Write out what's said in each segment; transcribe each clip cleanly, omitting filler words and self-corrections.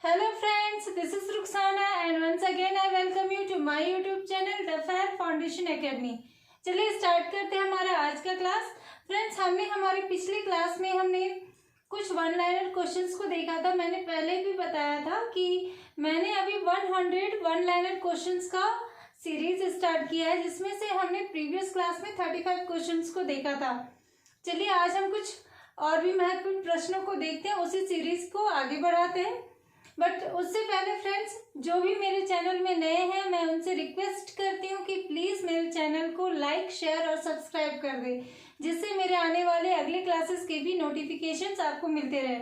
Hello friends, this is Ruxana and once again I welcome you to my YouTube channel The Fair Foundation Academy। चलिए start करते हैं हमारा आज का class. Friends, हमने हमारी पिछली क्लास में हमने कुछ वन लाइनर क्वेश्चंस को देखा था। मैंने पहले भी बताया था कि मैंने अभी 100 वन लाइनर क्वेश्चंस का सीरीज स्टार्ट किया है, जिसमें से हमने प्रीवियस क्लास में 35 क्वेश्चंस को देखा था। चलिए आज हम कुछ और भी महत्वपूर्ण प्रश्नों को देखते हैं, उसी सीरीज को आगे बढ़ाते हैं। बट उससे पहले फ्रेंड्स, जो भी मेरे चैनल में नए हैं, मैं उनसे रिक्वेस्ट करती हूँ कि प्लीज़ मेरे चैनल को लाइक, शेयर और सब्सक्राइब कर दें, जिससे मेरे आने वाले अगले क्लासेस के भी नोटिफिकेशंस आपको मिलते रहे।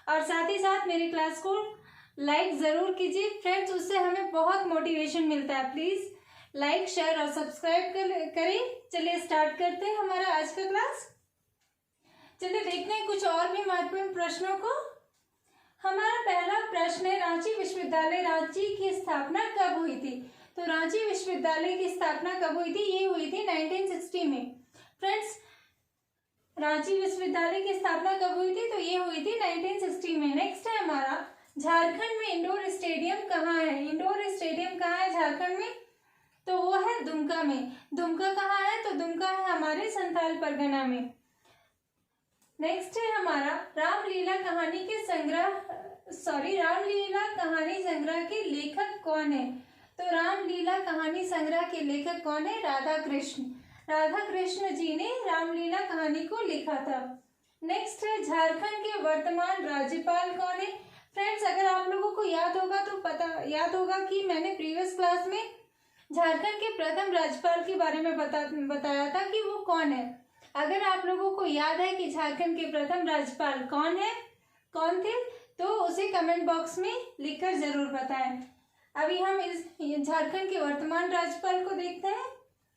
और साथ ही साथ मेरी क्लास को लाइक ज़रूर कीजिए फ्रेंड्स, उससे हमें बहुत मोटिवेशन मिलता है। प्लीज़ लाइक, शेयर और सब्सक्राइब करें। चलिए स्टार्ट करते हैं हमारा आज का क्लास। चलिए देखते हैं कुछ और भी महत्वपूर्ण प्रश्नों को। हमारा पहला प्रश्न है, रांची विश्वविद्यालय रांची की स्थापना कब हुई थी? तो रांची विश्वविद्यालय की स्थापना कब हुई थी? ये हुई थी 1960 में। फ्रेंड्स, रांची विश्वविद्यालय की स्थापना कब हुई थी? तो ये हुई थी 1960 में। नेक्स्ट है हमारा, झारखंड में इंडोर स्टेडियम कहाँ है? इंडोर स्टेडियम कहाँ है झारखंड में? तो वो है दुमका में। दुमका कहाँ है? तो दुमका है हमारे संथाल परगना में। नेक्स्ट है हमारा, रामलीला कहानी संग्रह के लेखक कौन है? तो रामलीला कहानी संग्रह के लेखक कौन है? राधा कृष्ण जी ने रामलीला कहानी को लिखा था। नेक्स्ट है, झारखंड के वर्तमान राज्यपाल कौन है? फ्रेंड्स, अगर आप लोगों को याद होगा कि मैंने प्रीवियस क्लास में झारखंड के प्रथम राज्यपाल के बारे में बताया था कि वो कौन है। अगर आप लोगों को याद है कि झारखंड के प्रथम राज्यपाल कौन थे, तो उसे कमेंट बॉक्स में लिखकर जरूर बताएं। अभी हम इस झारखंड के वर्तमान राज्यपाल को देखते हैं,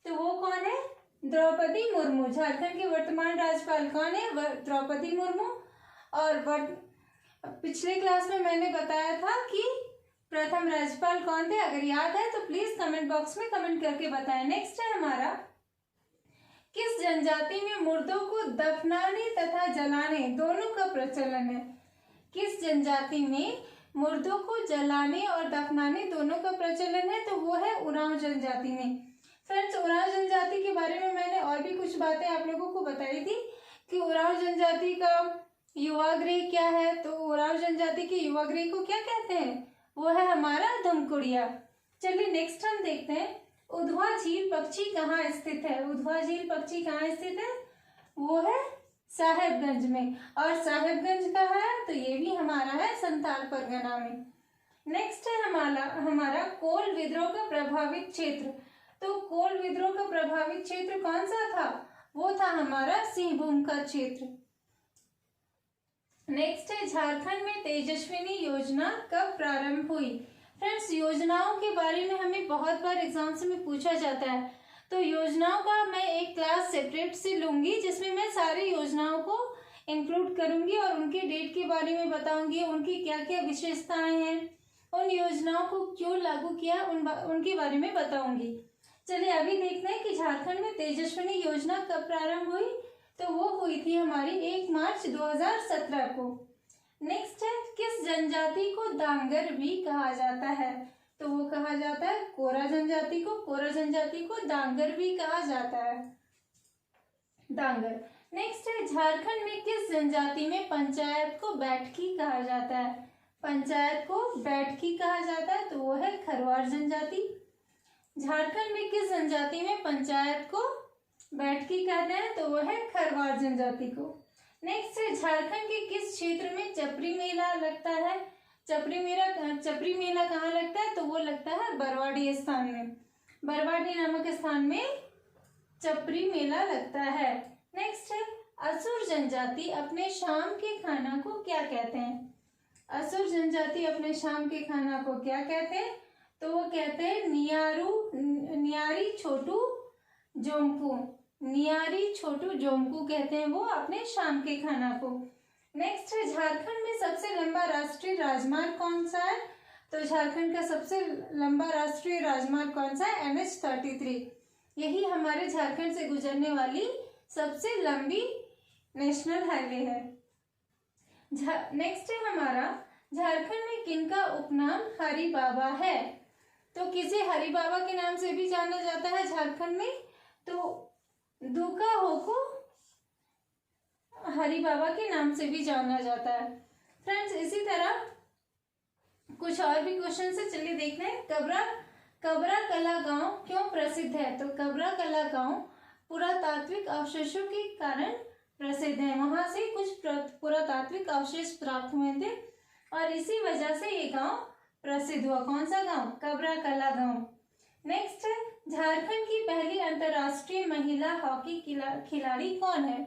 तो वो कौन है? द्रौपदी मुर्मू। झारखंड के वर्तमान राज्यपाल कौन है? द्रौपदी मुर्मू। और पिछले क्लास में मैंने बताया था कि प्रथम राज्यपाल कौन थे। अगर याद है तो प्लीज कमेंट बॉक्स में कमेंट करके बताएं। नेक्स्ट है हमारा, किस जनजाति में मुर्दों को दफनाने तथा जलाने दोनों का प्रचलन है? किस जनजाति में मुर्दों को जलाने और दफनाने दोनों का प्रचलन है? तो वो है उरांव जनजाति में। फ्रेंड्स, उरांव जनजाति के बारे में मैंने और भी कुछ बातें आप लोगों को बताई थी कि उरांव जनजाति का युवा गृह क्या है। तो उरांव जनजाति के युवा गृह को क्या कहते हैं? वो है हमारा धुमकुड़िया। चलिए नेक्स्ट हम देखते हैं, उधवा झील पक्षी कहाँ स्थित है? उधवा झील पक्षी कहाँ स्थित है? वो है साहेबगंज में। और साहेबगंज का है तो ये भी हमारा है संथाल परगना में। नेक्स्ट है हमारा कोल विद्रोह का प्रभावित क्षेत्र। तो कोल विद्रोह का प्रभावित क्षेत्र कौन सा था? वो था हमारा सिंहभूम का क्षेत्र। नेक्स्ट है, झारखंड में तेजस्विनी योजना कब प्रारंभ हुई? फ्रेंड्स, योजनाओं के बारे में हमें बहुत बार एग्जाम्स में पूछा जाता है, तो योजनाओं का मैं एक क्लास सेपरेट से लूंगी, जिसमें मैं सारी योजनाओं को इंक्लूड करूंगी और उनके डेट के बारे में बताऊंगी, उनकी क्या क्या विशेषताएं हैं, उन योजनाओं को क्यों लागू किया, उनके बारे में बताऊंगी। चलिए अभी देखते हैं कि झारखंड में तेजस्विनी योजना कब प्रारंभ हुई। तो वो हुई थी हमारी 1 मार्च 2017 को। नेक्स्ट है, किस जनजाति को दांगर भी कहा जाता है? तो वो कहा जाता है कोरा जनजाति को। कोरा जनजाति को दांगर भी कहा जाता है, दांगर। नेक्स्ट है, झारखंड में किस जनजाति में पंचायत को बैठकी कहा जाता है? पंचायत को बैठकी कहा जाता है, तो वो है खरवार जनजाति। झारखंड में किस जनजाति में पंचायत को बैठकी कहते हैं? तो वो है खरवार जनजाति को। नेक्स्ट है, झारखंड के किस क्षेत्र में चपरी मेला लगता है? चपरी मेला कहाँ लगता है? तो वो लगता है बरवाडी स्थान में। बरवाडी नामक स्थान में चपरी मेला लगता है। नेक्स्ट है, असुर जनजाति अपने शाम के खाना को क्या कहते हैं? असुर जनजाति अपने शाम के खाना को क्या कहते हैं? तो वो कहते हैं नियारी छोटू जोमकू। नियारी छोटू जोमकू कहते हैं वो अपने शाम के खाना को। नेक्स्ट है, झारखंड में सबसे लंबा राष्ट्रीय राजमार्ग कौन सा है? तो झारखंड का सबसे लंबा राष्ट्रीय राजमार्ग कौन सा है? NH-33। यही हमारे झारखंड से गुजरने वाली सबसे लंबी नेशनल हाईवे है। नेक्स्ट है हमारा, झारखंड में किनका उपनाम हरि बाबा है? तो किसे हरि बाबा के नाम से भी जाना जाता है झारखंड में? तो दुका हो को हरि बाबा के नाम से भी जाना जाता है। फ्रेंड्स, इसी तरह कुछ और भी क्वेश्चन है, चलिए देखते हैं। कबरा कला गांव क्यों प्रसिद्ध है? तो कबरा कला गांव पुरातात्विक अवशेषों के कारण प्रसिद्ध है। वहां से कुछ पुरातात्विक अवशेष प्राप्त हुए थे और इसी वजह से ये गांव प्रसिद्ध हुआ। कौन सा गांव? कबरा कला गांव। नेक्स्ट है, झारखंड की पहली अंतर्राष्ट्रीय महिला हॉकी खिलाड़ी कौन है?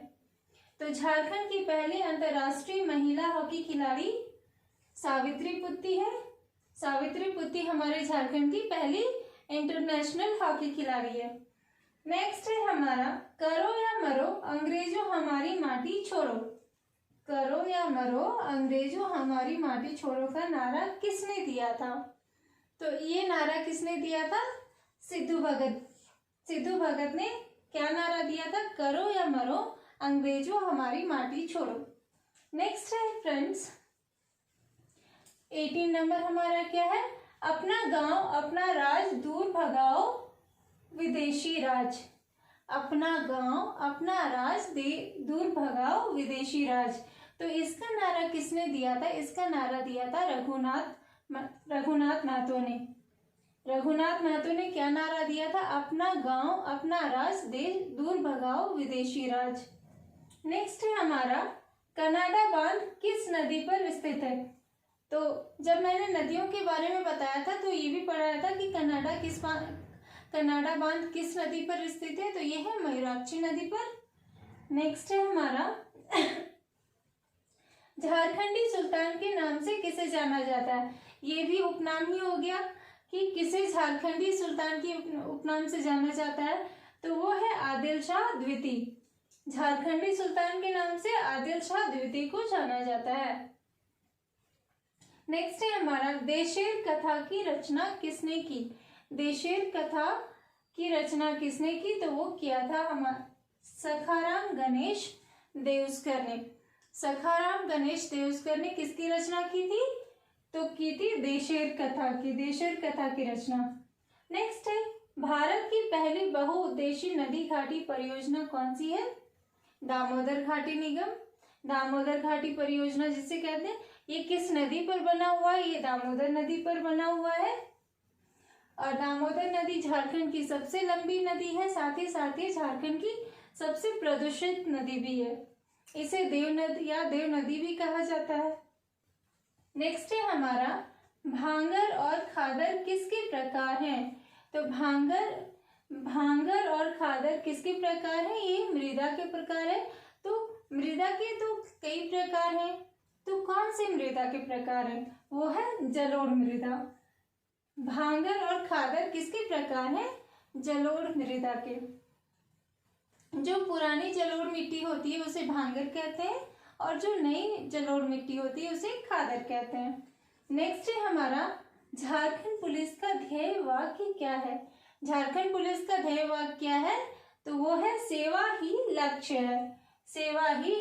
तो झारखंड की पहली अंतर्राष्ट्रीय महिला हॉकी खिलाड़ी सावित्री पुत्ती है। सावित्री पुत्ती हमारे झारखंड की पहली इंटरनेशनल हॉकी खिलाड़ी है। नेक्स्ट है हमारा, करो या मरो अंग्रेजों हमारी माटी छोड़ो। करो या मरो अंग्रेजों हमारी माटी छोड़ो का नारा किसने दिया था? तो ये नारा किसने दिया था? सिद्धू भगत। सिद्धू भगत ने क्या नारा दिया था? करो या मरो अंग्रेजों हमारी माटी छोड़ो। नेक्स्ट है फ्रेंड्स, 18 नंबर हमारा क्या है? अपना गांव अपना राज दूर भगाओ विदेशी राज। अपना गांव अपना राज दूर भगाओ विदेशी राज। तो इसका नारा किसने दिया था? इसका नारा दिया था रघुनाथ महतो ने। रघुनाथ महतो ने क्या नारा दिया था? अपना गांव अपना राज दूर भगाओ विदेशी राज। नेक्स्ट है हमारा, कनाडा बांध किस नदी पर स्थित है? तो जब मैंने नदियों के बारे में बताया था तो ये भी पढ़ाया था कि कनाडा बांध किस नदी पर स्थित है? तो ये है मयूराक्षी नदी पर। नेक्स्ट है हमारा, झारखंडी सुल्तान के नाम से किसे जाना जाता है? ये भी उपनाम ही हो गया कि किसे झारखंडी सुल्तान की उपनाम से जाना जाता है, तो वो है आदिल शाह द्वितीय। झारखंडी सुल्तान के नाम से आदिल शाह द्वितीय को जाना जाता है। नेक्स्ट है हमारा, देशेर कथा की रचना किसने की? देशेर कथा की रचना किसने की? तो वो किया था हमारा सखाराम गणेश देउस्कर ने। सखाराम गणेश देउस्कर ने किसकी रचना की थी? तो की थी देशेर कथा की। देशेर कथा की रचना। नेक्स्ट है, भारत की पहली बहुउद्देशीय नदी घाटी परियोजना कौन सी है? दामोदर घाटी निगम। दामोदर घाटी परियोजना जिसे कहते हैं, ये किस नदी पर बना हुआ है? ये दामोदर नदी पर बना हुआ है और दामोदर नदी झारखंड की सबसे लंबी नदी है, साथ ही झारखंड की सबसे प्रदूषित नदी भी है। इसे देव नदी या देव नदी भी कहा जाता है। नेक्स्ट है हमारा, भांगर और खादर किसके प्रकार हैं? तो भांगर और खादर किसके प्रकार हैं? ये मृदा के प्रकार है। तो मृदा के तो कई प्रकार हैं, तो कौन से मृदा के प्रकार हैं? वो है जलोढ़ मृदा। भांगर और खादर किसके प्रकार हैं? जलोढ़ मृदा के। जो पुरानी जलोढ़ मिट्टी होती है उसे भांगर कहते हैं और जो नई जलोढ़ मिट्टी होती है उसे खादर कहते हैं। नेक्स्ट है हमारा, झारखंड पुलिस का ध्येय वाक्य क्या है? झारखंड पुलिस का ध्येय वाक्य क्या है? तो वो है सेवा ही लक्ष्य है। सेवा ही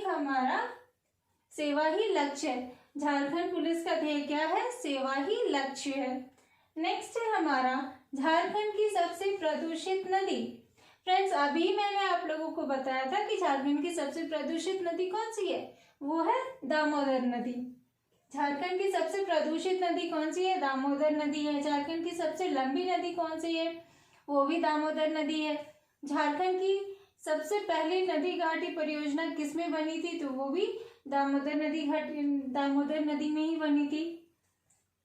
लक्ष्य है। झारखंड पुलिस का ध्येय क्या है? सेवा ही लक्ष्य है। नेक्स्ट है हमारा, झारखंड की सबसे प्रदूषित नदी। फ्रेंड्स, अभी मैंने आप लोगों को बताया था कि झारखंड की सबसे प्रदूषित नदी कौन सी है? वो है दामोदर नदी। झारखंड की सबसे प्रदूषित नदी कौन सी है? दामोदर नदी है। झारखंड की सबसे लंबी नदी कौन सी है? वो भी दामोदर नदी है। झारखंड की सबसे पहली नदी घाटी परियोजना किसमें बनी थी? तो वो भी दामोदर नदी में ही बनी थी।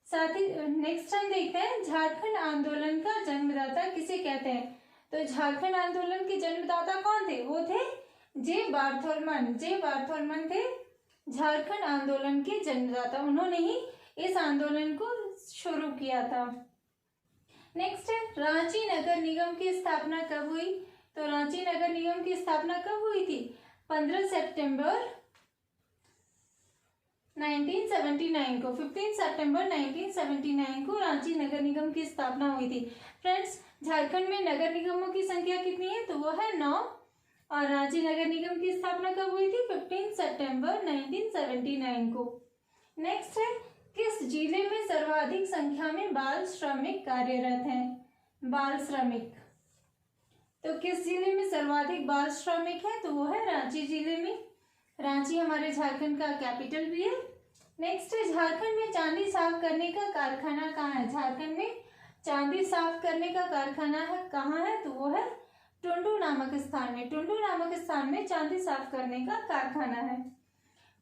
साथ ही नेक्स्ट हम देखते हैं, झारखंड आंदोलन का जन्मदाता किसे कहते हैं? तो झारखंड आंदोलन के जन्मदाता कौन थे? वो थे जे बार्थोलमन थे झारखंड आंदोलन के जन्मदाता। उन्होंने ही इस आंदोलन को शुरू किया था। नेक्स्ट है, रांची नगर निगम की स्थापना कब हुई? तो रांची नगर निगम की स्थापना कब हुई थी? 15 सितंबर 1979 को। 15 सितंबर 1979 को रांची नगर निगम की स्थापना हुई थी। फ्रेंड्स, झारखंड में नगर निगमों की संख्या कितनी है? तो वो है 9 और रांची नगर निगम की स्थापना कब हुई थी? 15 सितंबर 1979 को। नेक्स्ट है, किस जिले में सर्वाधिक संख्या में बाल श्रमिक कार्यरत हैं? बाल श्रमिक, तो किस जिले में सर्वाधिक बाल श्रमिक है? तो वो है रांची जिले में। रांची हमारे झारखंड का कैपिटल भी है। नेक्स्ट है, झारखंड में चांदी साफ करने का कारखाना कहाँ है? झारखंड में चांदी साफ करने का कारखाना है कहाँ है? तो वो है टुंडू नामक स्थान में। टुंडू नामक स्थान में चांदी साफ करने का कारखाना है।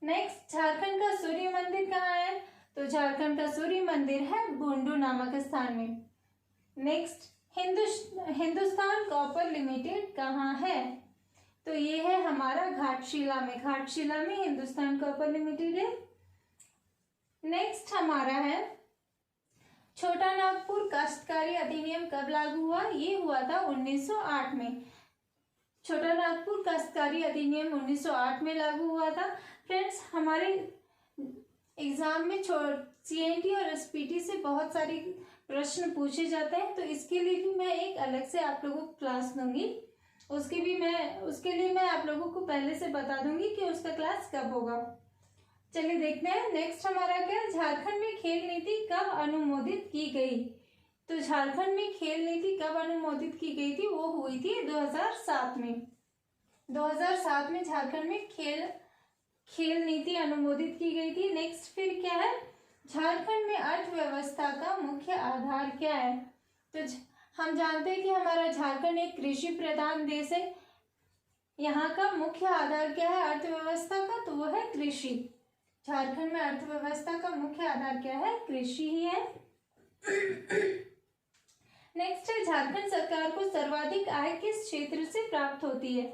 नेक्स्ट, झारखंड का सूर्य मंदिर कहाँ है? तो झारखंड का सूर्य मंदिर है बुंडू नामक स्थान में। नेक्स्ट, हिंदुस्तान कॉपर लिमिटेड कहाँ है? तो ये है हमारा घाटशिला में। घाटशिला में हिंदुस्तान कॉपर लिमिटेड है। नेक्स्ट हमारा है, छोटा नागपुर काश्तकारी अधिनियम कब लागू हुआ? ये हुआ था 1908 में। छोटा नागपुर काश्तकारी अधिनियम 1908 में लागू हुआ था। फ्रेंड्स, हमारे एग्जाम में CNT और SPT से बहुत सारे प्रश्न पूछे जाते हैं, तो इसके लिए भी मैं एक अलग से आप लोगों को क्लास दूंगी। उसके लिए मैं आप लोगों को पहले से बता दूंगी कि उसका क्लास कब होगा। चलिए देखते हैं। नेक्स्ट हमारा क्या, झारखंड में खेल नीति कब अनुमोदित की गई? तो झारखंड में खेल नीति कब अनुमोदित की गई थी? वो हुई थी 2007 में। 2007 में झारखंड में खेल नीति अनुमोदित की गई थी। नेक्स्ट फिर क्या है, झारखंड में अर्थव्यवस्था का मुख्य आधार क्या है? तो हम जानते हैं कि हमारा झारखंड एक कृषि प्रधान देश है। यहाँ का मुख्य आधार क्या है अर्थव्यवस्था का? तो वो है कृषि। झारखंड में अर्थव्यवस्था का मुख्य आधार क्या है? कृषि ही है। नेक्स्ट है, झारखंड सरकार को सर्वाधिक आय किस क्षेत्र से प्राप्त होती है?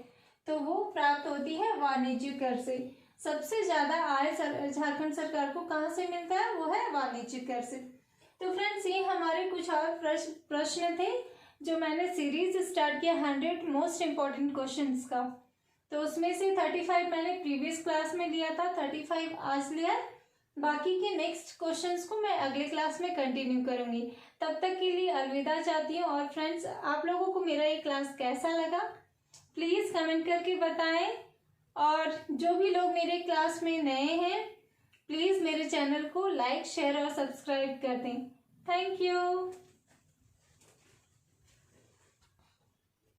तो वो प्राप्त होती है वाणिज्य कर से। सबसे ज्यादा आय झारखंड सरकार को कहाँ से मिलता है? वो है वाणिज्य कर से। तो फ्रेंड्स, ये हमारे कुछ और प्रश्न थे जो मैंने सीरीज स्टार्ट किया 100 मोस्ट इम्पोर्टेंट क्वेश्चंस का। तो उसमें से 35 मैंने प्रीवियस क्लास में लिया था, 35 आज लिया। बाकी के नेक्स्ट क्वेश्चंस को मैं अगले क्लास में कंटिन्यू करूंगी। तब तक के लिए अलविदा चाहती हूँ। और फ्रेंड्स, आप लोगों को मेरा ये क्लास कैसा लगा प्लीज़ कमेंट करके बताएं। और जो भी लोग मेरे क्लास में नए हैं प्लीज़ मेरे चैनल को लाइक, शेयर और सब्सक्राइब कर दें। Thank you.